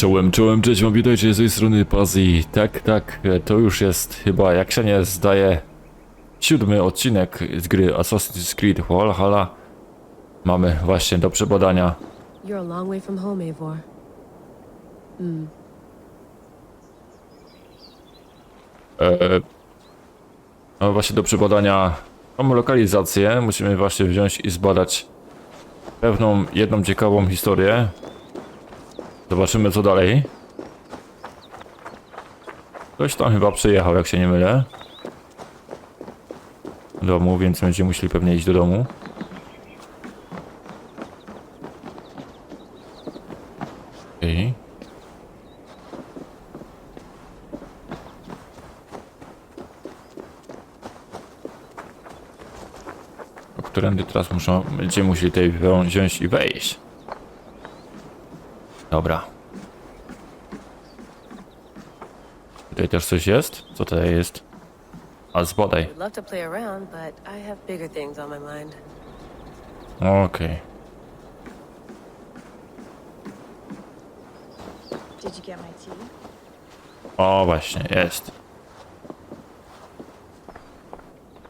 Czołem, cześć, witajcie z tej strony Pazji. Tak, to już jest chyba, jak się nie zdaje, 7. odcinek z gry Assassin's Creed Valhalla. Mamy właśnie do przebadania. You're a long way from home, Eivor. Mamy właśnie do przebadania mamy lokalizację. Musimy właśnie wziąć i zbadać pewną, jedną ciekawą historię. Zobaczymy co dalej. Ktoś tam chyba przyjechał, jak się nie mylę. Do domu, więc będziemy musieli pewnie iść do domu. Okej. O którędy teraz będziemy musieli tutaj wziąć i wejść. Dobra. Tutaj też coś jest? Co tutaj jest? A zbadaj. Would love to play around, but I have bigger things on my mind. Okej. Did you get my tea? O, właśnie, jest.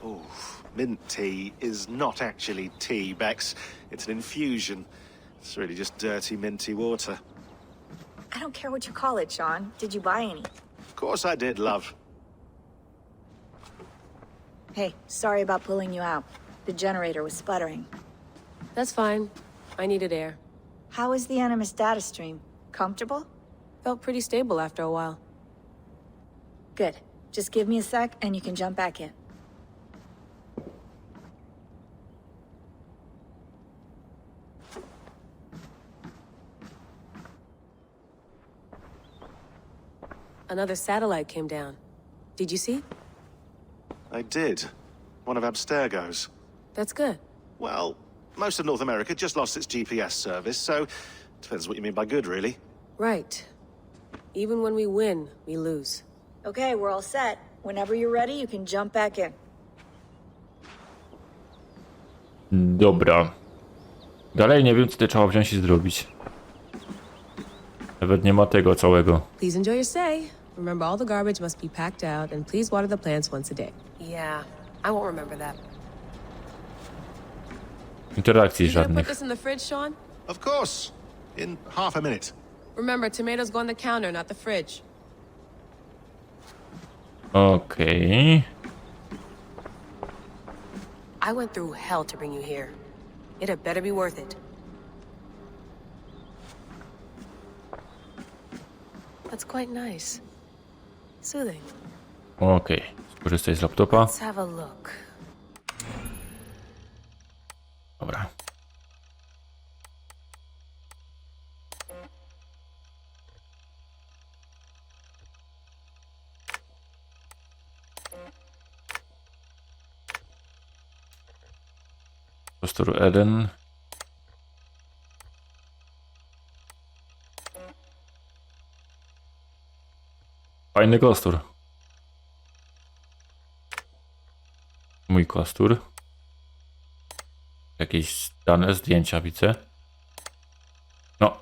Oof, mint tea is not actually tea, Bex. It's an infusion. It's really just dirty, minty water. I don't care what you call it, Sean. Did you buy any? Of course I did, love. Hey, sorry about pulling you out. The generator was sputtering. That's fine. I needed air. How is the Animus data stream? Comfortable? Felt pretty stable after a while. Good. Just give me a sec and you can jump back in. Another satellite came down. Did you see? I did. One of Abstergo's. That's good. Well, most of North America just lost its GPS service, so depends what you mean by good, really. Right. Even when we win, we lose. Okay, we're all set. Whenever you're ready, you can jump back in. Dobra. Dalej nie wiem, co tutaj trzeba wziąć i zrobić. Nawet nie ma tego całego. Please enjoy your stay. Remember, all the garbage must be packed out, and please water the plants once a day. Yeah, I won't remember that. Interakcji You gonna put żadnych. this in the fridge, Sean? Of course. In half a minute. Remember, tomatoes go on the counter, not the fridge. Okej. I went through hell to bring you here. It had better be worth it. That's quite nice. Soothing. Okej. Skorzystaj z laptopa. Let's have a look. Dobra. Prostor 1. Fajny kostur. Mój kostur. Jakieś dane zdjęcia widzę. No.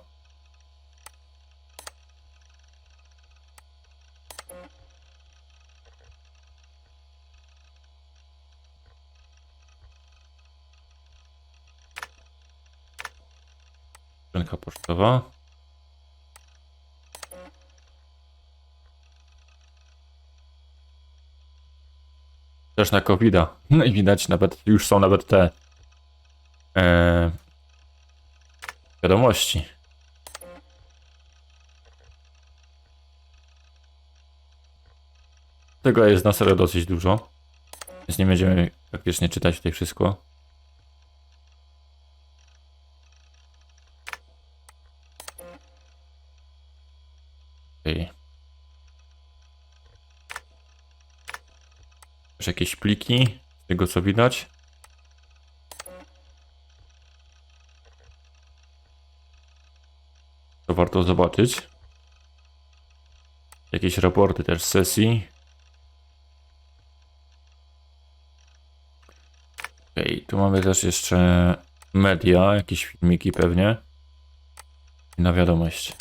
Skrzynka pocztowa. Też na COVID-a. No i widać nawet, już są nawet te wiadomości. Tego jest na serio dosyć dużo. Więc nie będziemy praktycznie czytać tutaj wszystko. Okej. Też jakieś pliki, z tego co widać. To warto zobaczyć. Jakieś raporty też z sesji. Okej, tu mamy też jeszcze media, jakieś filmiki pewnie. I na wiadomość.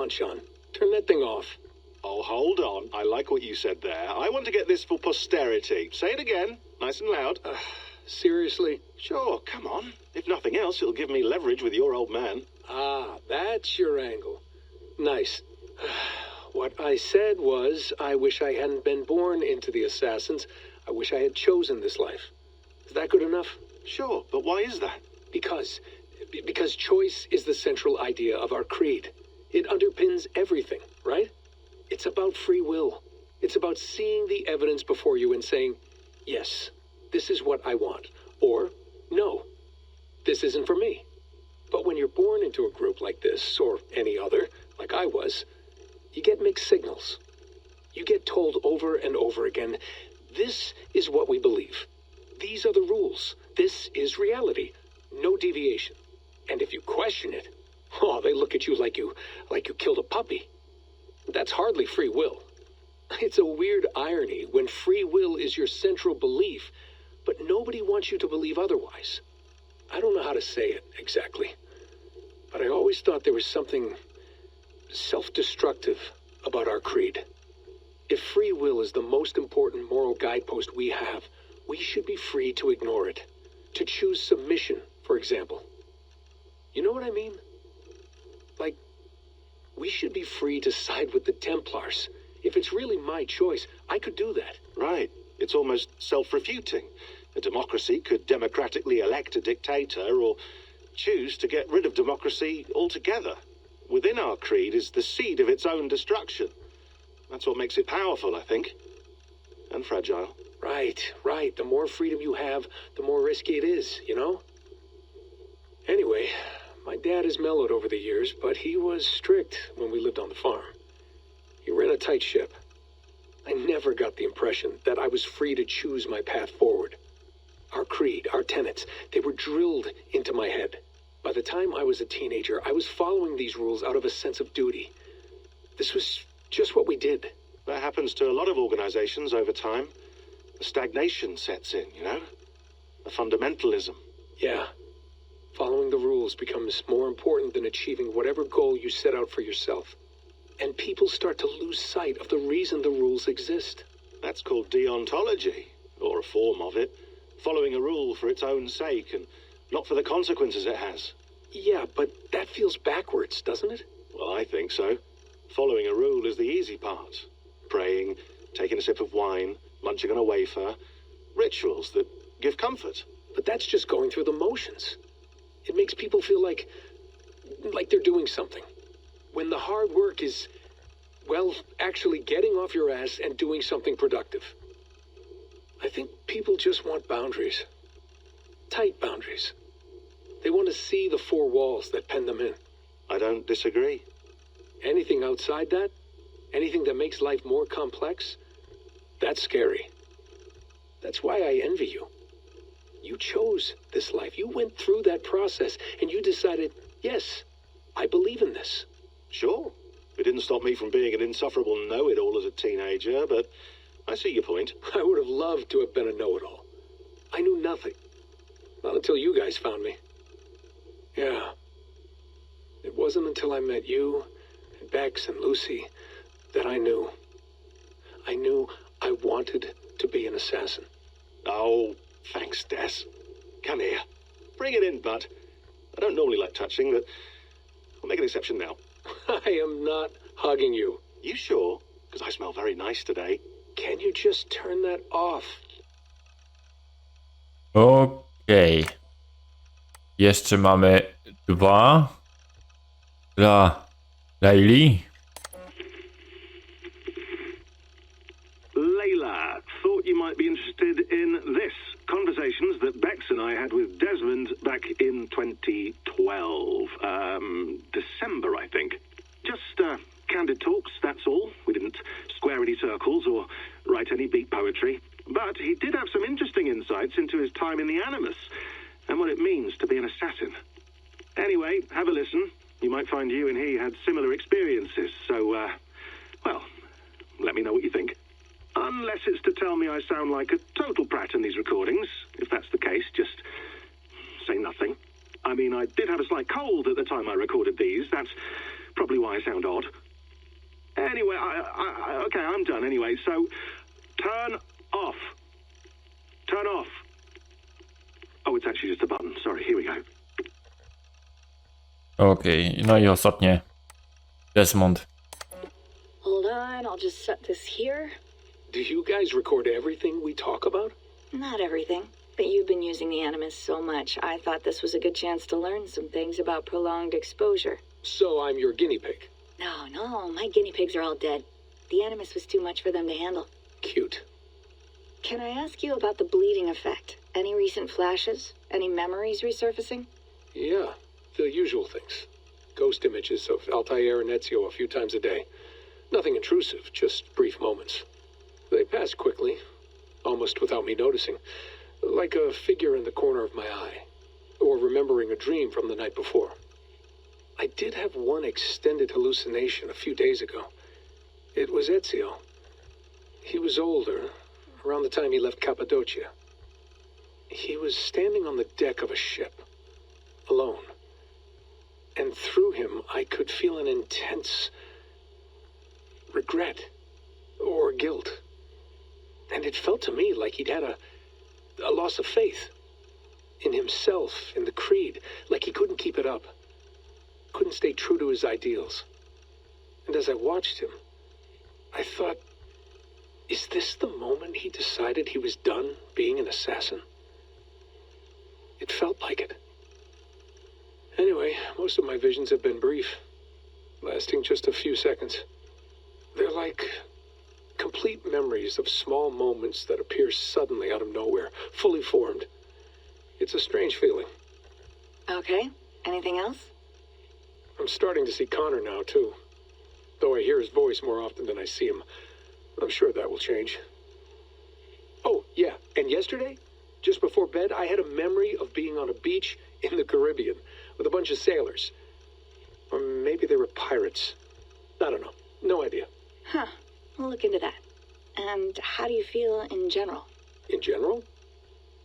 on, Sean. Turn that thing off. Oh, hold on. I like what you said there. I want to get this for posterity. Say it again, nice and loud. Seriously? Sure, come on. If nothing else, it'll give me leverage with your old man. Ah, that's your angle. Nice. What I said was, I wish I hadn't been born into the Assassins. I wish I had chosen this life. Is that good enough? Sure, but why is that? Because choice is the central idea of our creed. It underpins everything, right? It's about free will. It's about seeing the evidence before you and saying, yes, this is what I want. Or, no, this isn't for me. But when you're born into a group like this, or any other, like I was, you get mixed signals. You get told over and over again, this is what we believe. These are the rules. This is reality. No deviation. And if you question it, oh, they look at you like you killed a puppy. That's hardly free will. It's a weird irony when free will is your central belief, but nobody wants you to believe otherwise. I don't know how to say it exactly, but I always thought there was something self-destructive about our creed. If free will is the most important moral guidepost we have, we should be free to ignore it. To choose submission, for example. You know what I mean? Like, we should be free to side with the Templars. If it's really my choice, I could do that. Right. It's almost self-refuting. A democracy could democratically elect a dictator or choose to get rid of democracy altogether. Within our creed is the seed of its own destruction. That's what makes it powerful, I think. And fragile. Right. The more freedom you have, the more risky it is, you know? Anyway, my dad has mellowed over the years, but he was strict when we lived on the farm. He ran a tight ship. I never got the impression that I was free to choose my path forward. Our creed, our tenets, they were drilled into my head. By the time I was a teenager, I was following these rules out of a sense of duty. This was just what we did. That happens to a lot of organizations over time. A stagnation sets in, you know? A fundamentalism. Yeah. Following the rules becomes more important than achieving whatever goal you set out for yourself. And people start to lose sight of the reason the rules exist. That's called deontology, or a form of it. Following a rule for its own sake and not for the consequences it has. Yeah, but that feels backwards, doesn't it? Well, I think so. Following a rule is the easy part. Praying, taking a sip of wine, munching on a wafer. Rituals that give comfort. But that's just going through the motions. It makes people feel like they're doing something. When the hard work is, well, actually getting off your ass and doing something productive. I think people just want boundaries. Tight boundaries. They want to see the four walls that pen them in. I don't disagree. Anything outside that, anything that makes life more complex, that's scary. That's why I envy you. You chose this life. You went through that process and you decided, yes, I believe in this. Sure. It didn't stop me from being an insufferable know-it-all as a teenager, but I see your point. I would have loved to have been a know-it-all. I knew nothing. Not until you guys found me. Yeah. It wasn't until I met you, and Bex and Lucy, that I knew. I knew I wanted to be an assassin. Oh, thanks, Des. Come here. Bring it in, bud. I don't normally like touching, but I'll make an exception now. I am not hugging you. You sure? Because I smell very nice today. Can you just turn that off? Okej. Jeszcze mamy 2 dla Layli. Layla, thought you might be interested in this. Conversations that Bex and I had with Desmond back in 2012. December, I think. Just candid talks, that's all. We didn't square any circles or write any beat poetry. But he did have some interesting insights into his time in the Animus and what it means to be an assassin. Anyway, have a listen. You might find you and he had similar experiences. So, well, let me know what you think. Unless it's to tell me I sound like a total prat in these recordings. If that's the case, just say nothing. I mean, I did have a slight cold at the time I recorded these. That's probably why I sound odd. Anyway, okay, I'm done anyway. So, turn off. Turn off. Oh, it's actually just a button. Sorry, here we go. Okej, no i ostatnie. Desmond. Hold on, I'll just set this here. Do you guys record everything we talk about? Not everything, but you've been using the Animus so much, I thought this was a good chance to learn some things about prolonged exposure. So I'm your guinea pig. No, my guinea pigs are all dead. The Animus was too much for them to handle. Cute. Can I ask you about the bleeding effect? Any recent flashes? Any memories resurfacing? Yeah, the usual things. Ghost images of Altair and Ezio a few times a day. Nothing intrusive, just brief moments. They pass quickly, almost without me noticing. Like a figure in the corner of my eye. Or remembering a dream from the night before. I did have one extended hallucination a few days ago. It was Ezio. He was older, around the time he left Cappadocia. He was standing on the deck of a ship, alone. And through him, I could feel an intense regret or guilt. And it felt to me like he'd had a loss of faith in himself, in the Creed, like he couldn't keep it up, couldn't stay true to his ideals. And as I watched him, I thought, is this the moment he decided he was done being an assassin? It felt like it. Anyway, most of my visions have been brief, lasting just a few seconds. They're like complete memories of small moments that appear suddenly out of nowhere, fully formed. It's a strange feeling. Okay, anything else? I'm starting to see Connor now, too. Though I hear his voice more often than I see him. I'm sure that will change. Oh, yeah, and yesterday, just before bed, I had a memory of being on a beach in the Caribbean with a bunch of sailors. Or maybe they were pirates. I don't know. No idea. Huh, we'll look into that. And how do you feel in general? In general?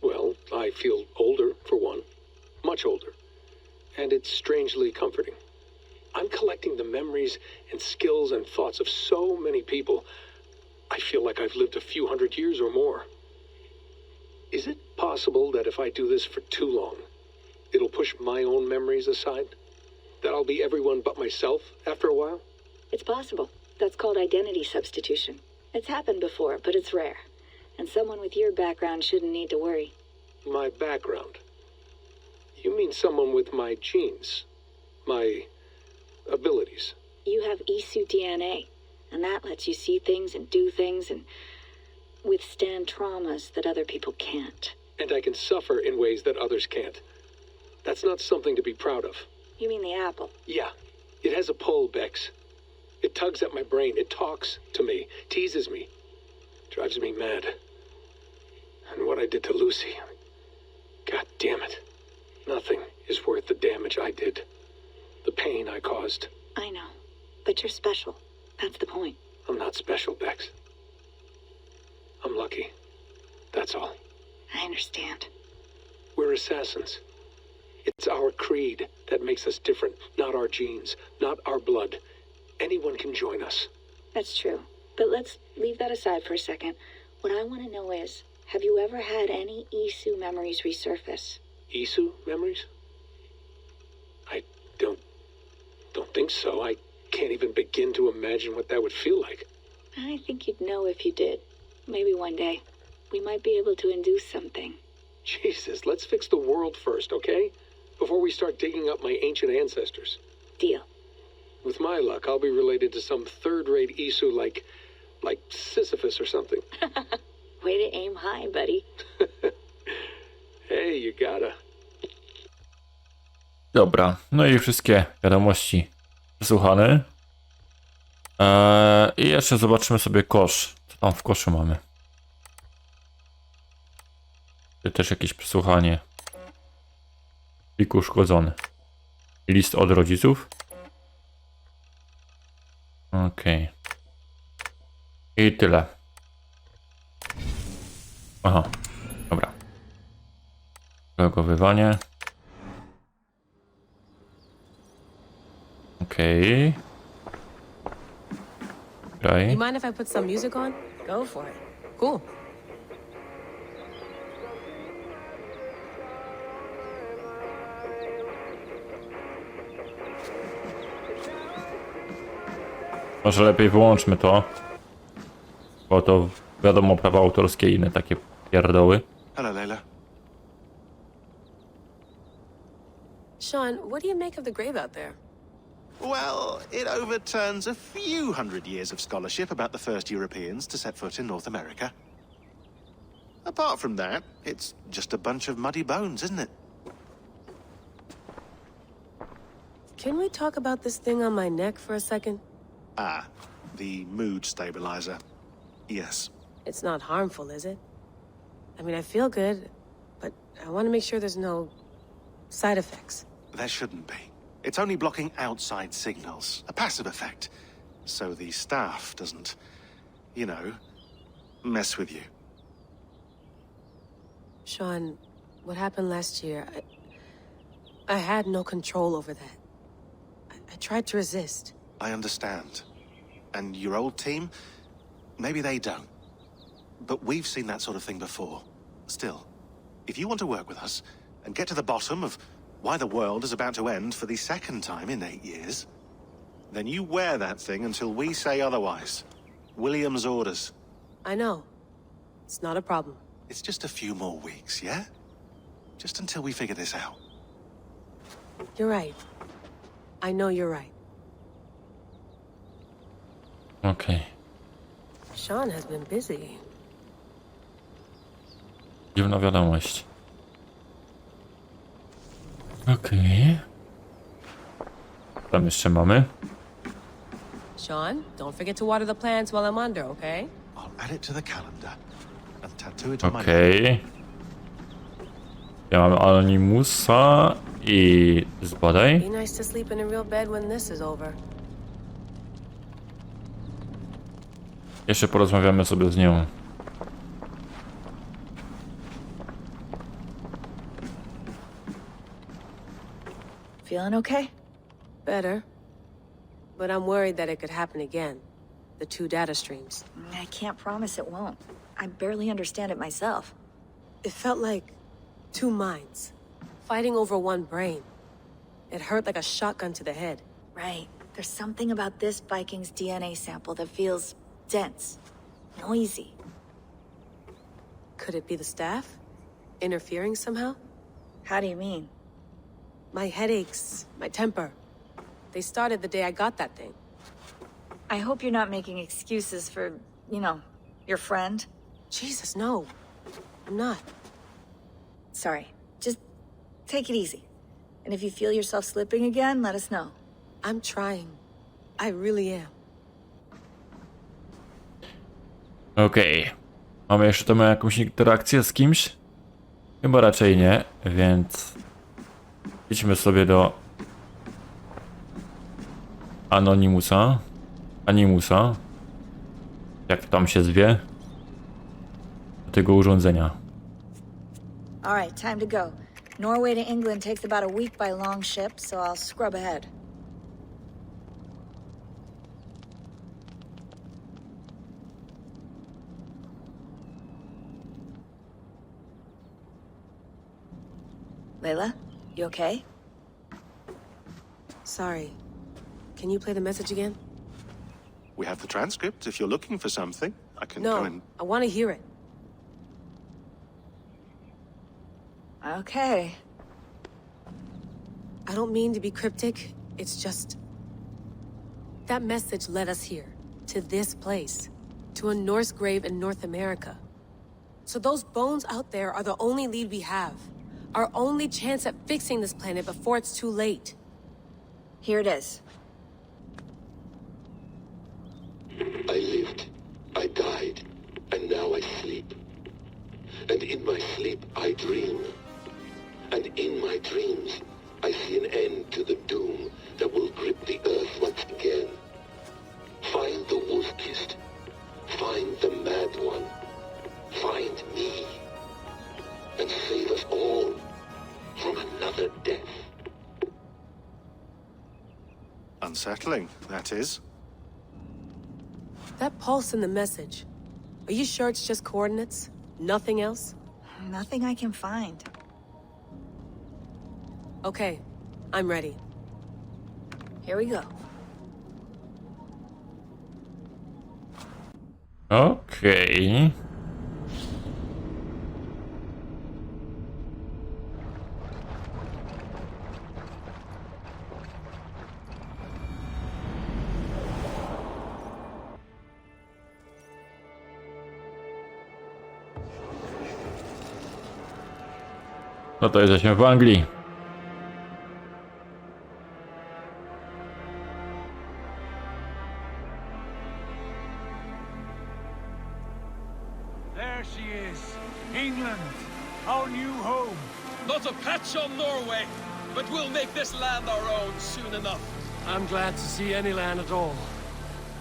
Well, I feel older, for one. Much older. And it's strangely comforting. I'm collecting the memories and skills and thoughts of so many people. I feel like I've lived a few hundred years or more. Is it possible that if I do this for too long, it'll push my own memories aside? That I'll be everyone but myself after a while? It's possible. That's called identity substitution. It's happened before, but it's rare. And someone with your background shouldn't need to worry. My background? You mean someone with my genes? My abilities? You have Isu DNA, and that lets you see things and do things and withstand traumas that other people can't. And I can suffer in ways that others can't. That's not something to be proud of. You mean the apple? Yeah, it has a pull, Bex. It tugs at my brain, it talks to me, teases me, drives me mad. And what I did to Lucy, God damn it. Nothing is worth the damage I did. The pain I caused. I know, but you're special. That's the point. I'm not special, Bex. I'm lucky. That's all. I understand. We're assassins. It's our creed that makes us different, not our genes, not our blood. Anyone can join us. That's true. But let's leave that aside for a second. What I want to know is, have you ever had any Isu memories resurface? Isu memories? I don't think so. I can't even begin to imagine what that would feel like. I think you'd know if you did. Maybe one day. We might be able to induce something. Jesus, let's fix the world first, okay? Before we start digging up my ancient ancestors. Deal. With my luck, I'll be related to some third-rate Isu like Sisyphus or something. Way to aim high, buddy. Hey, you gotta. Dobra, no i wszystkie wiadomości przesłuchane. I jeszcze zobaczymy sobie kosz. Co tam w koszu mamy? To też jakieś przesłuchanie. Plik uszkodzony. List od rodziców. Okej. I tyle. Aha, dobra. Logowywanie. Okej. Graj. You mind if I put some music on? Go for it. Cool. Może lepiej wyłączmy to. Bo to wiadomo, prawa autorskie i inne takie pierdoły. Hello, Layla. Sean, what do you make of the grave out there? Well, it overturns a few hundred years of scholarship about the first Europeans to set foot in North America. Apart from that, it's just a bunch of muddy bones, isn't it? Can we talk about this thing on my neck for a second? Ah, the mood stabilizer. Yes. It's not harmful, is it? I mean, I feel good, but I want to make sure there's no side effects. There shouldn't be. It's only blocking outside signals, a passive effect. So the staff doesn't, you know, mess with you. Sean, what happened last year, I had no control over that. I tried to resist. I understand. And your old team, maybe they don't. But we've seen that sort of thing before. Still, if you want to work with us and get to the bottom of why the world is about to end for the second time in 8 years, then you wear that thing until we say otherwise. William's orders. I know. It's not a problem. It's just a few more weeks, yeah? Just until we figure this out. You're right. I know you're right. Okej. Sean has been busy. Dziwna wiadomość. Okej. Tam jeszcze mamy. Sean, don't forget to water the plants while I'm under, okay? I'll add it to the calendar and tattoo it on my neck. Okej. Ja mamy Anonimusa i zbadaj. Be nice to sleep in a real bed when this is over. Jeszcze porozmawiamy sobie z nią. Feeling okay? Better. But I'm worried that it could happen again. The two data streams. I can't promise it won't. I barely understand it myself. It felt like two minds, fighting over one brain. It hurt like a shotgun to the head. Right. There's something about this Viking's DNA sample that feels dense, noisy. Could it be the staff? Interfering somehow? How do you mean? My headaches, my temper. They started the day I got that thing. I hope you're not making excuses for, you know, your friend. Jesus, no. I'm not. Sorry. Just take it easy. And if you feel yourself slipping again, let us know. I'm trying. I really am. Okej. Mamy jeszcze tam jakąś interakcję z kimś? Chyba raczej nie, więc idźmy sobie do Anonimusa. Animusa. Jak tam się zwie? Do tego urządzenia. All right, time to go. Norway to England takes about a week by long ship, so I'll scrub ahead. Layla, you okay? Sorry. Can you play the message again? We have the transcript. If you're looking for something, I can go No, and... I want to hear it. Okay. I don't mean to be cryptic. It's just... that message led us here. To this place. To a Norse grave in North America. So those bones out there are the only lead we have. Our only chance at fixing this planet before it's too late. Here it is. I lived, I died, and now I sleep. And in my sleep I dream. And in my dreams I see an end to the doom that will grip the earth once again. Find the wolf-kissed. Find the mad one. Find me. And save us all from another death. Unsettling, that is. That pulse in the message. Are you sure it's just coordinates? Nothing else? Nothing I can find. Okay, I'm ready. Here we go. Okej. No to jesteśmy w Anglii. There she is. England, our new home. Not a patch on Norway, but we'll make this land our own soon enough. I'm glad to see any land at all,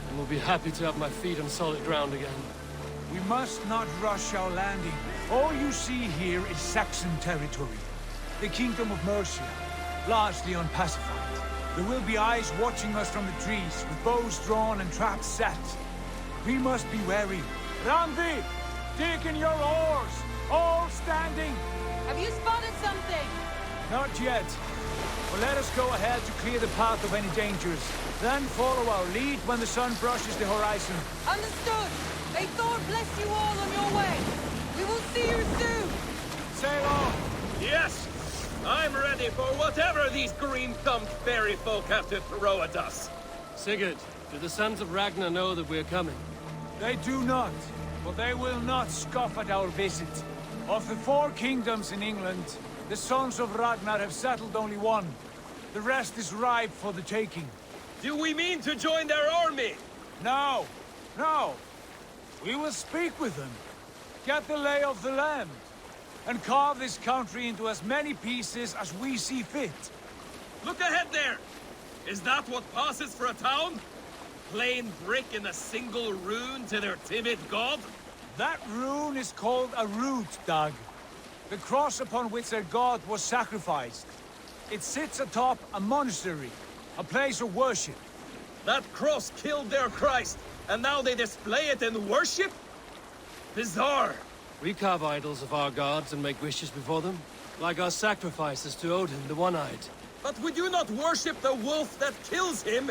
and will be happy to have my feet on solid ground again. We must not rush our landing. All you see here is Saxon territory. The Kingdom of Mercia, largely unpacified. There will be eyes watching us from the trees, with bows drawn and traps set. We must be wary. Randi, dig in your oars, all standing. Have you spotted something? Not yet. But let us go ahead to clear the path of any dangers. Then follow our lead when the sun brushes the horizon. Understood. May Thor bless you all on your way. We will see you soon. Sail on. Yes, I'm ready for whatever these green-thumbed fairy folk have to throw at us. Sigurd, do the sons of Ragnar know that we're coming? They do not, but they will not scoff at our visit. Of the 4 kingdoms in England, the sons of Ragnar have settled only one. The rest is ripe for the taking. Do we mean to join their army? No, no. We will speak with them, get the lay of the land, and carve this country into as many pieces as we see fit. Look ahead there. Is that what passes for a town? Plain brick in a single rune to their timid god? That rune is called a root, Dag. The cross upon which their god was sacrificed. It sits atop a monastery, a place of worship. That cross killed their Christ, and now they display it in worship? Bizarre. We carve idols of our gods and make wishes before them, like our sacrifices to Odin, the One-Eyed. But we do not worship the wolf that kills him.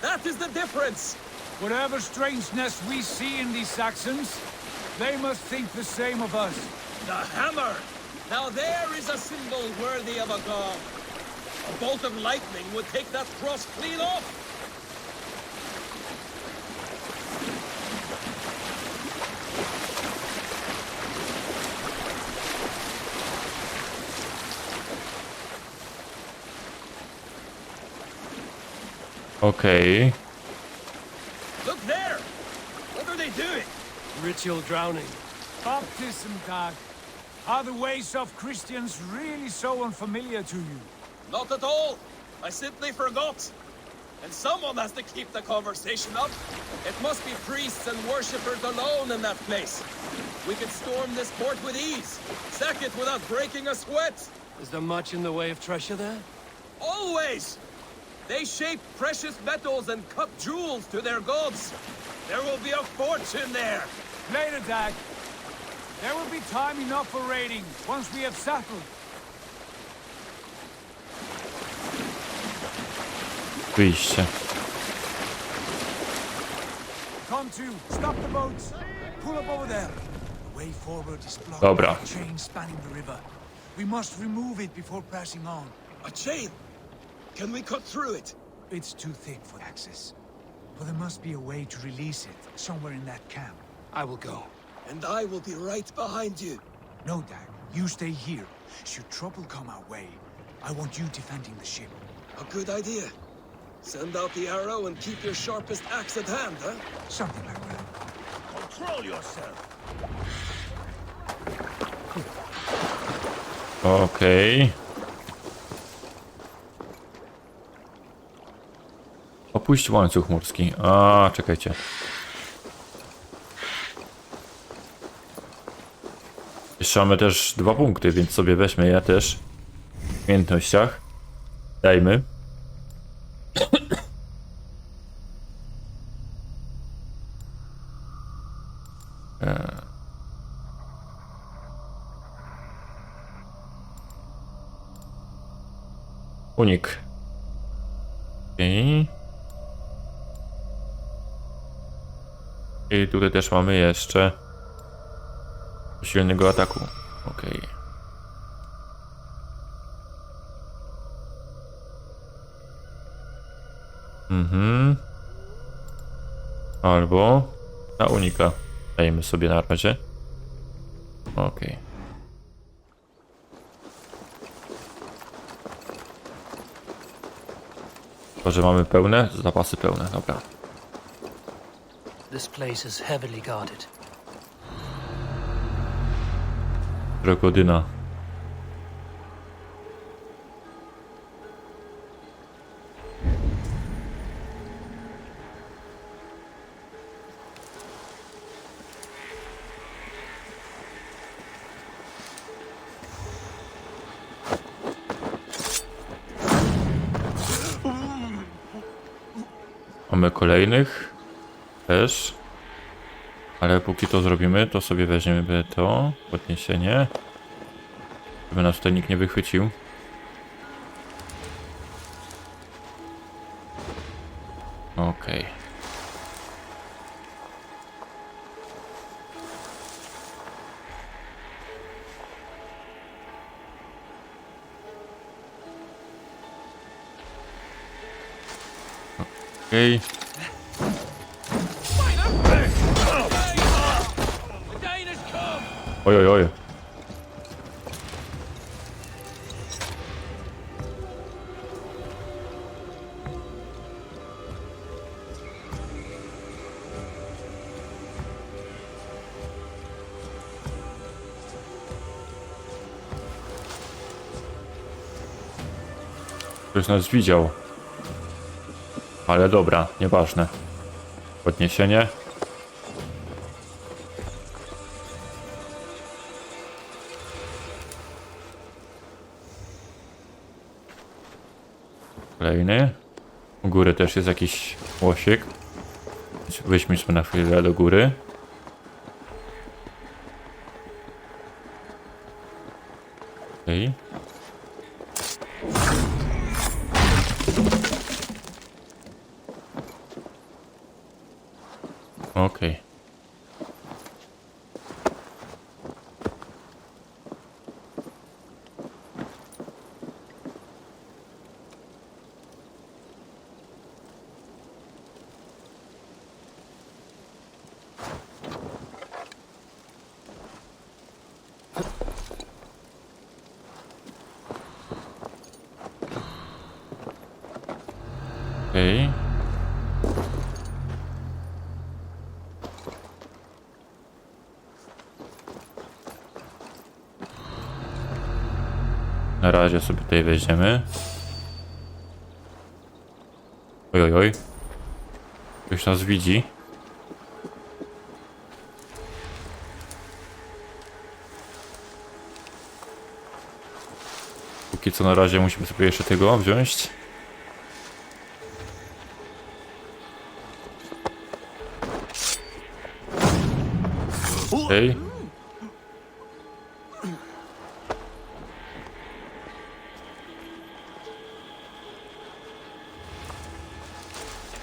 That is the difference. Whatever strangeness we see in these Saxons, they must think the same of us. The hammer! Now there is a symbol worthy of a god. A bolt of lightning would take that cross clean off. Okej. Look there! What are they doing? Ritual drowning. Baptism, Dag. Are the ways of Christians really so unfamiliar to you? Not at all. I simply forgot. And someone has to keep the conversation up. It must be priests and worshippers alone in that place. We could storm this port with ease. Sack it without breaking a sweat. Is there much in the way of treasure there? Always! They shape precious metals and cut jewels to their gods. There will be a fortune there. Later, Dag. There will be time enough for raiding once we have settled. Wyjście. Come to. Stop the boats. Pull up over there. The way forward is blocked Dobra. by a chain spanning the river. We must remove it before passing on. A chain? Can we cut through it? It's too thick for access. But there must be a way to release it, somewhere in that camp. I will go. And I will be right behind you. No, Dag. You stay here. Should trouble come our way, I want you defending the ship. A good idea. Send out the arrow and keep your sharpest axe at hand, huh? Something like that. Control yourself. Okej. Opuść łańcuch morski. A, czekajcie. Jeszcze mamy też 2 punkty, więc sobie weźmy je też w umiejętnościach. Dajmy. Unik. Okej. I tutaj też mamy jeszcze silnego ataku. Okej. Albo na unika. Dajemy sobie na razie. Okej. To, że mamy pełne, zapasy pełne, dobra. This place is heavily guarded. Krokodyna. Mamy kolejnych też, ale póki to zrobimy, to sobie weźmiemy to podniesienie, żeby nas tutaj nikt nie wychwycił. Okej. Okej. Oj, oj, oj. Ktoś nas widział. Ale dobra, nieważne. Podniesienie. Kolejny. U góry też jest jakiś łosiek. Weźmy sobie na chwilę do góry. Okej. Okej. Okej. Na razie sobie tutaj weźmiemy. Oj, oj, oj. Ktoś nas widzi. Póki co na razie musimy sobie jeszcze tego wziąć. Okej.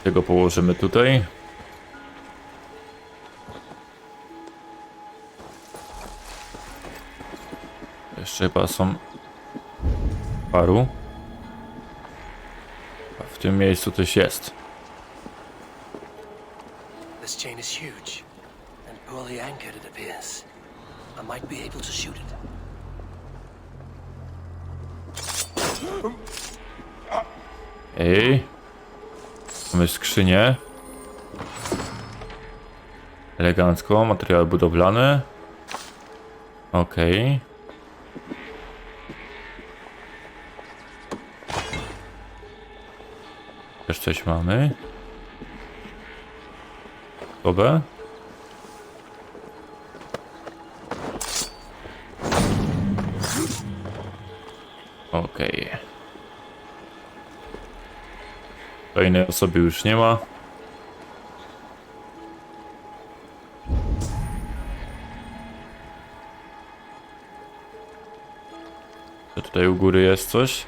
Tego położymy tutaj. Jeszcze chyba są paru. A w tym miejscu coś jest. This chain is huge and poorly anchored, it appears. I might be able to shoot it. Ej. Mamy skrzynię. Elegancko, materiały budowlane. Okej. Też coś mamy. Dobra. Okej. Kolejnej osoby już nie ma. To tutaj u góry jest coś.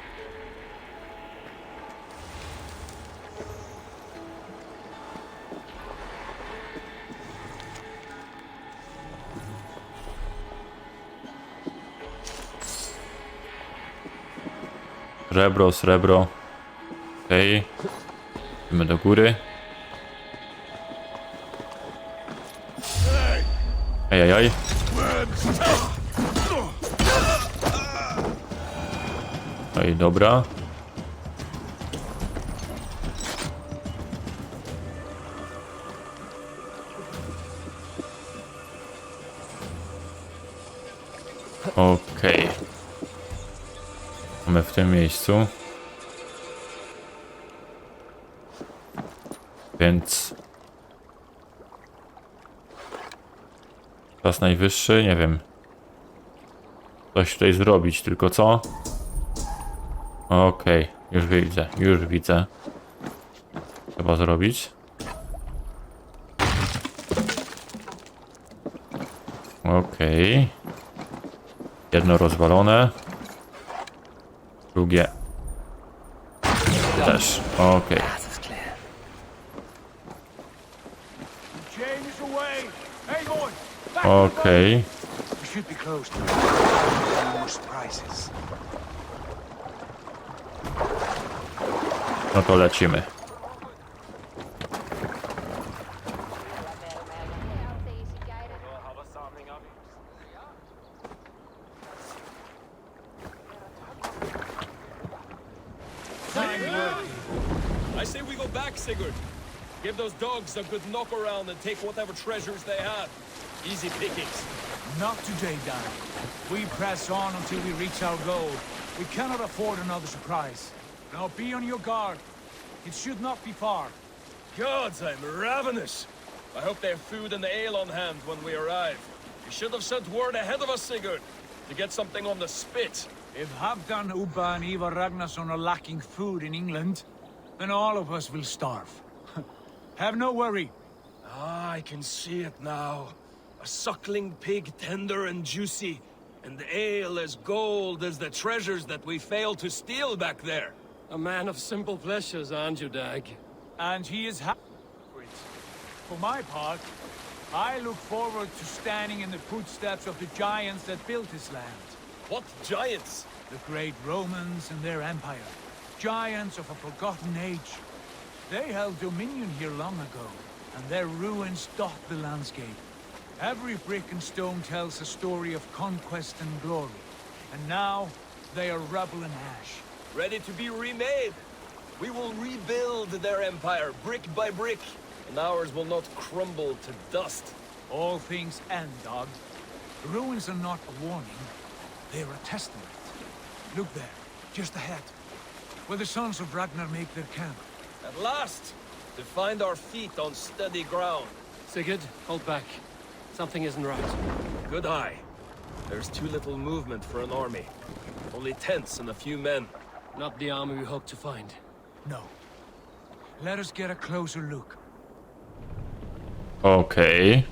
Srebro, srebro. Okej. Idziemy do góry. Ajajaj. No i dobra. Okej. Mamy w tym miejscu. Więc czas najwyższy, nie wiem. Coś tutaj zrobić, tylko co? Okej, już widzę, już widzę. Trzeba zrobić. Okej. Jedno rozwalone. Drugie też. Okej. Okej. No to lecimy. I say we go back, Sigurd. Give those dogs a good knock around and take whatever treasures they have. Easy pickings. Not today, Dan. We press on until we reach our goal. We cannot afford another surprise. Now be on your guard. It should not be far. Gods, I'm ravenous. I hope they have food and ale on hand when we arrive. You should have sent word ahead of us, Sigurd, to get something on the spit. If Halfdan, Ubba, and Ivar Ragnarsson are lacking food in England, then all of us will starve. Have no worry. Ah, I can see it now. A suckling pig, tender and juicy, and ale as gold as the treasures that we failed to steal back there. A man of simple pleasures, aren't you, Dag? And he is happy for it. For my part, I look forward to standing in the footsteps of the giants that built this land. What giants? The great Romans and their empire. Giants of a forgotten age. They held dominion here long ago, and their ruins dot the landscape. Every brick and stone tells a story of conquest and glory. And now, they are rubble and ash. Ready to be remade. We will rebuild their empire brick by brick, and ours will not crumble to dust. All things end, dog. The ruins are not a warning. They are a testament. Look there, just ahead, where the sons of Ragnar make their camp. At last, to find our feet on steady ground. Sigurd, hold back. Something isn't right. Good eye. There's too little movement for an army. Only tents and a few men. Not the army we hope to find. No. Let us get a closer look. Okej.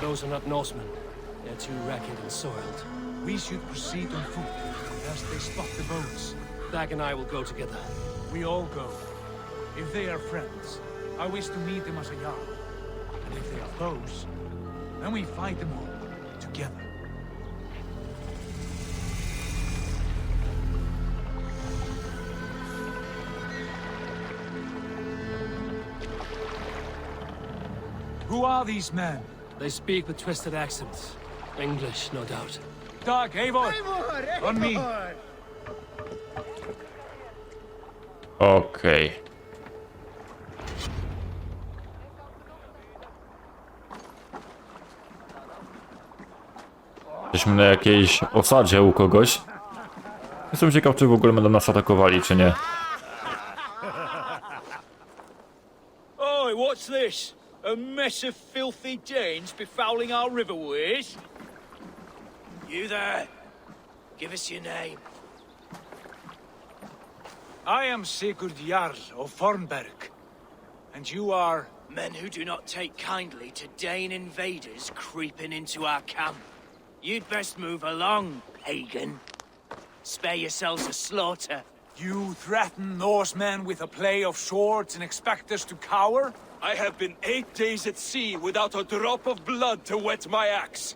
Those are not Norsemen. They're too ragged and soiled. We should proceed on foot, lest they spot the boats. Dag and I will go together. We all go. If they are friends, I wish to meet them as a jarl. And if they are foes, then we fight them all, together. Who are these men? They speak with twisted accents. English, no doubt. Dag, Eivor! On me! Okej. Jesteśmy na jakiejś osadzie u kogoś. Jestem ciekaw, czy w ogóle będą nas atakowali, czy nie. Oi, what's this? A mess of filthy Danes befouling our riverways? You there? Give us your name. I am Sigurd Jarl of Fornberg. And you are... Men who do not take kindly to Dane invaders creeping into our camp. You'd best move along, pagan. Spare yourselves a slaughter, You threaten Norsemen with a play of swords and expect us to cower? I have been 8 days at sea without a drop of blood to wet my axe.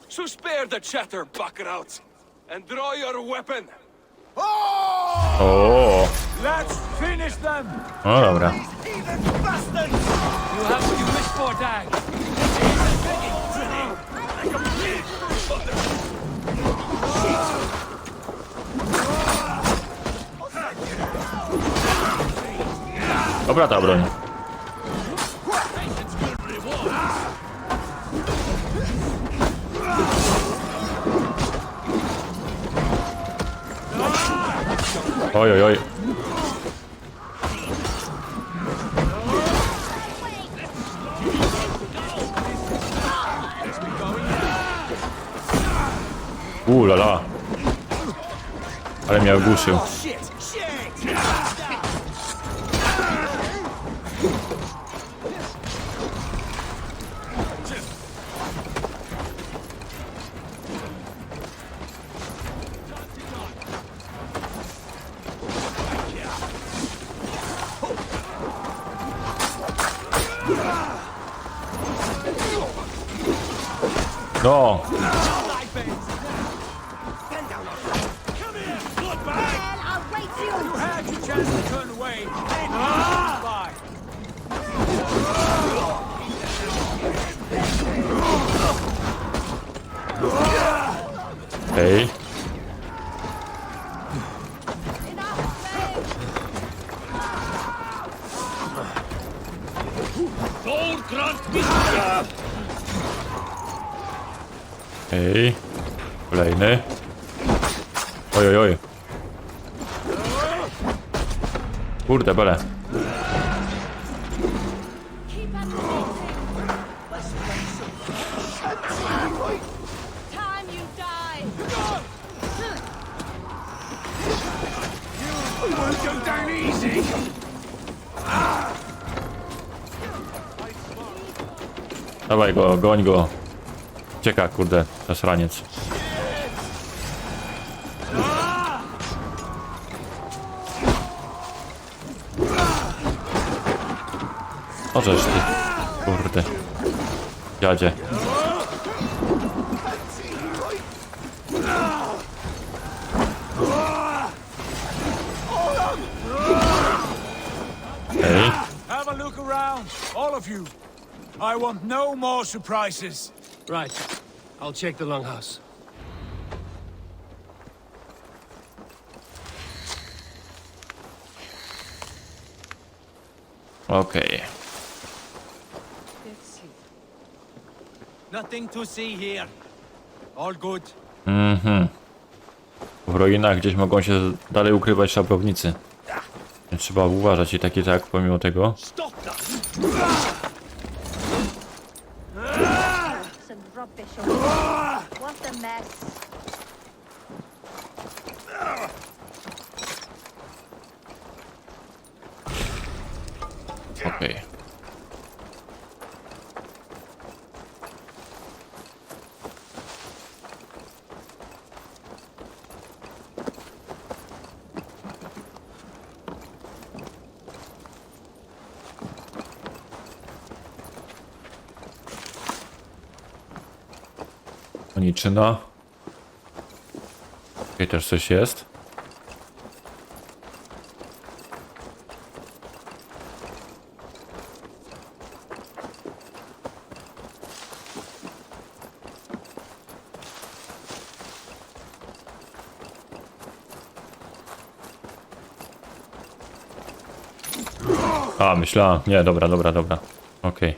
So spare the chatter, buckerouts, and draw your weapon. O, Let's finish them! no dobra. You have what you wish for, Dag. Dobra ta broń. Oj, oj, oj. Lala. Ale mnie ogłuszył. No. Hej. Hej. Kolejny. Oj, oj, oj. Kurde, bele. Dawaj go, goń go. Cieka, kurde, zasraniec. Możesz ty, kurde. Dziadzie. Hej. Have a look around, all of you. I want no more surprises. Right. I'll check the longhouse. Okej. Nothing to see here. All good. W ruinach gdzieś mogą się dalej ukrywać szabrownicy. Więc trzeba uważać i takie tak pomimo tego. Okej. Koniczyna. Tutaj też coś jest. A, myślałem. Nie, dobra, dobra, dobra. Okej.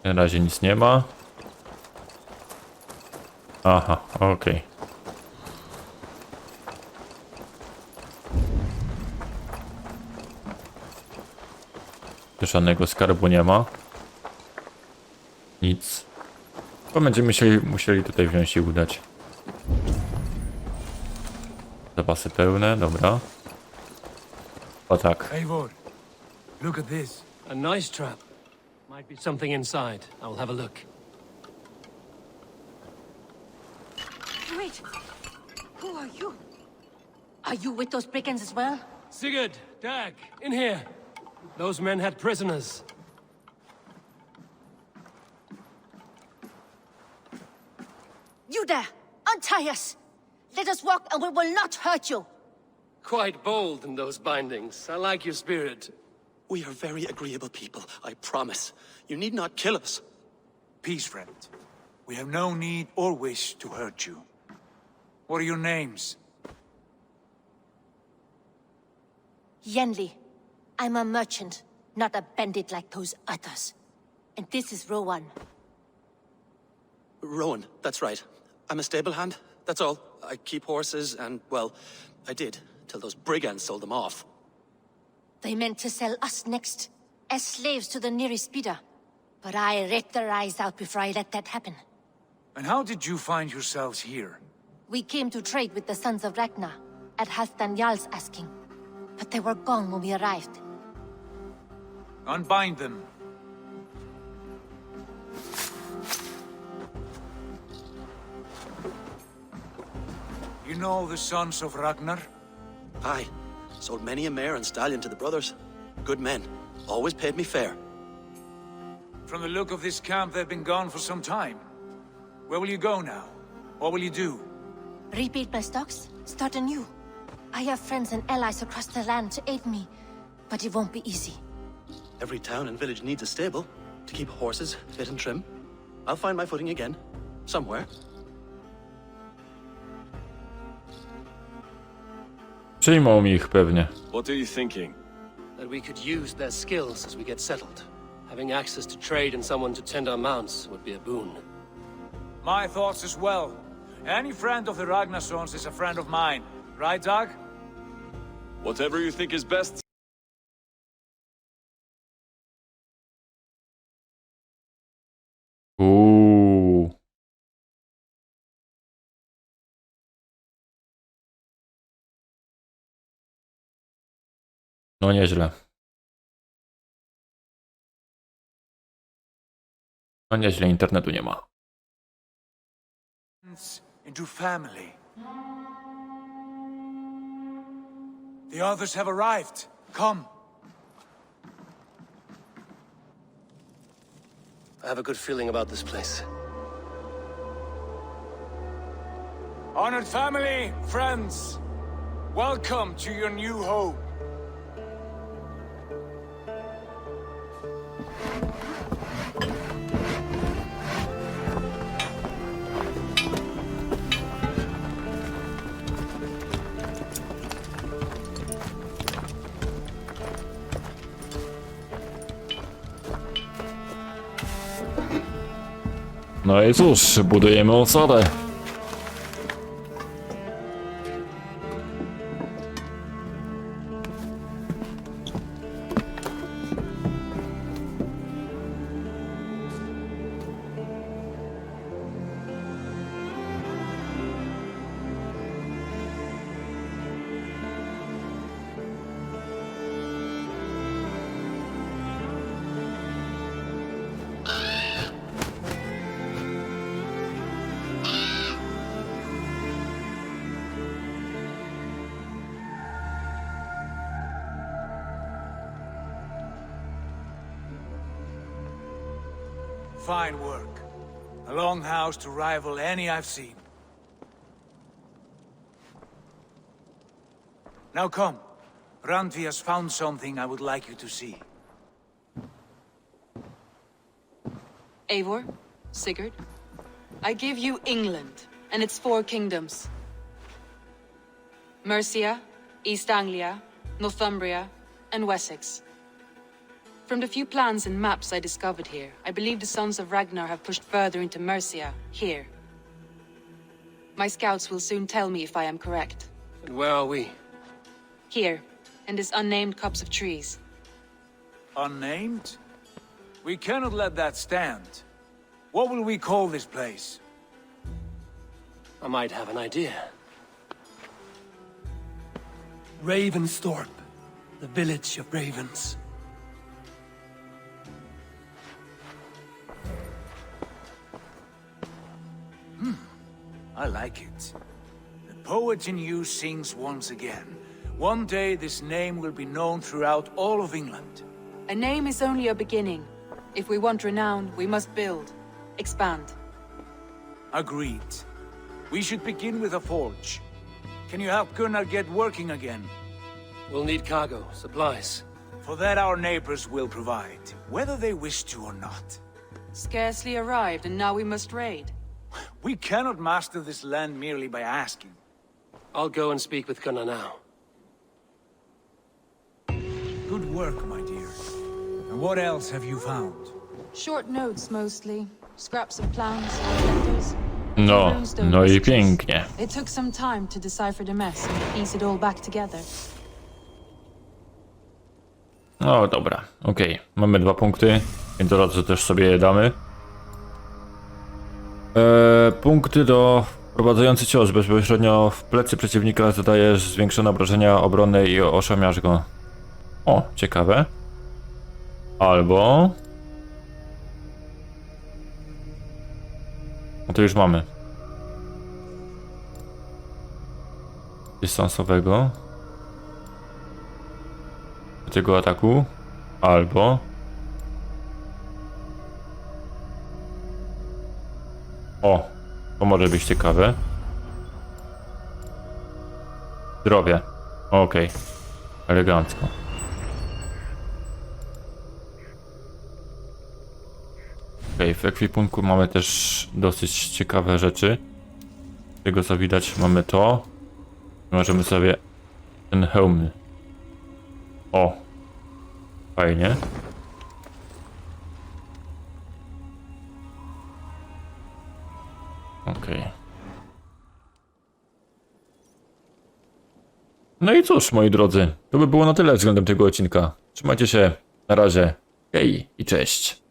Na razie nic nie ma. Aha, okej. Żadnego skarbu nie ma. Nic. To będziemy musieli tutaj wziąć i udać. Zapasy pełne, dobra. O tak. Eivor, look at this. A nice trap. Might be something inside. I'll have a look. Wait! Who are you? Are you with those brigands as well? Sigurd, Dag, in here. Those men had prisoners. You there! Untie us! Let us walk and we will not hurt you! Quite bold in those bindings. I like your spirit. We are very agreeable people, I promise. You need not kill us. Peace, friend. We have no need or wish to hurt you. What are your names? Yenli. I'm a merchant, not a bandit like those others. And this is Rowan. Rowan, that's right. I'm a stable hand, that's all. I keep horses and, well, I did, till those brigands sold them off. They meant to sell us next, as slaves to the nearest bidder. But I ripped their eyes out before I let that happen. And how did you find yourselves here? We came to trade with the sons of Ragnar, at Halfdan Jarl's asking. But they were gone when we arrived. Unbind them. You know the sons of Ragnar? Aye. Sold many a mare and stallion to the brothers. Good men. Always paid me fair. From the look of this camp, they've been gone for some time. Where will you go now? What will you do? Rebuild my stocks? Start anew. I have friends and allies across the land to aid me, but it won't be easy. Every town and village needs a stable to keep horses fit and trim. I'll find my footing again. Somewhere. Przyjmą ich pewnie. What are you thinking? That we could use their skills as we get settled. Having access to trade and someone to tend our mounts would be a boon. My thoughts as well. Any friend of the Ragnarsons is a friend of mine. Right, Dag? Whatever you think is best. Uuu. No nieźle. No nieźle, internetu nie ma. Into family. The others have arrived. Come. I have a good feeling about this place. Honored family, friends, welcome to your new home. No i cóż, budujemy osadę. Fine work. A longhouse to rival any I've seen. Now come. Randvi has found something I would like you to see. Eivor, Sigurd, I give you England and its 4 kingdoms. Mercia, East Anglia, Northumbria, and Wessex. From the few plans and maps I discovered here, I believe the sons of Ragnar have pushed further into Mercia, here. My scouts will soon tell me if I am correct. And where are we? Here, in this unnamed copse of trees. Unnamed? We cannot let that stand. What will we call this place? I might have an idea. Ravensthorpe, the village of ravens. I like it. The poet in you sings once again. One day this name will be known throughout all of England. A name is only a beginning. If we want renown, we must build, expand. Agreed. We should begin with a forge. Can you help Gunnar get working again? We'll need cargo, supplies. For that our neighbors will provide, whether they wish to or not. Scarcely arrived, and now we must raid. We cannot master this land merely by asking. I'll go and speak with Gunnar now. Good work, my dear. And what else have you found? Short notes mostly. Scraps of plans, letters. No, no i pięknie. It took some time to decipher the mess and piece it all back together. No dobra, okej. Mamy 2 punkty, więc od razu też sobie je damy. Punkty do wprowadzający cios. Bezpośrednio w plecy przeciwnika zadajesz zwiększone obrażenia obronne i oszamiasz go. O, ciekawe. Albo... No to już mamy. Dystansowego. Do tego ataku. Albo... O, to może być ciekawe. Zdrowie. Okej. Elegancko. Okej, w ekwipunku mamy też dosyć ciekawe rzeczy. Z tego co widać mamy to. Możemy sobie ten hełm. O. Fajnie. Okej. No i cóż, moi drodzy, to by było na tyle względem tego odcinka. Trzymajcie się, na razie, hej i cześć.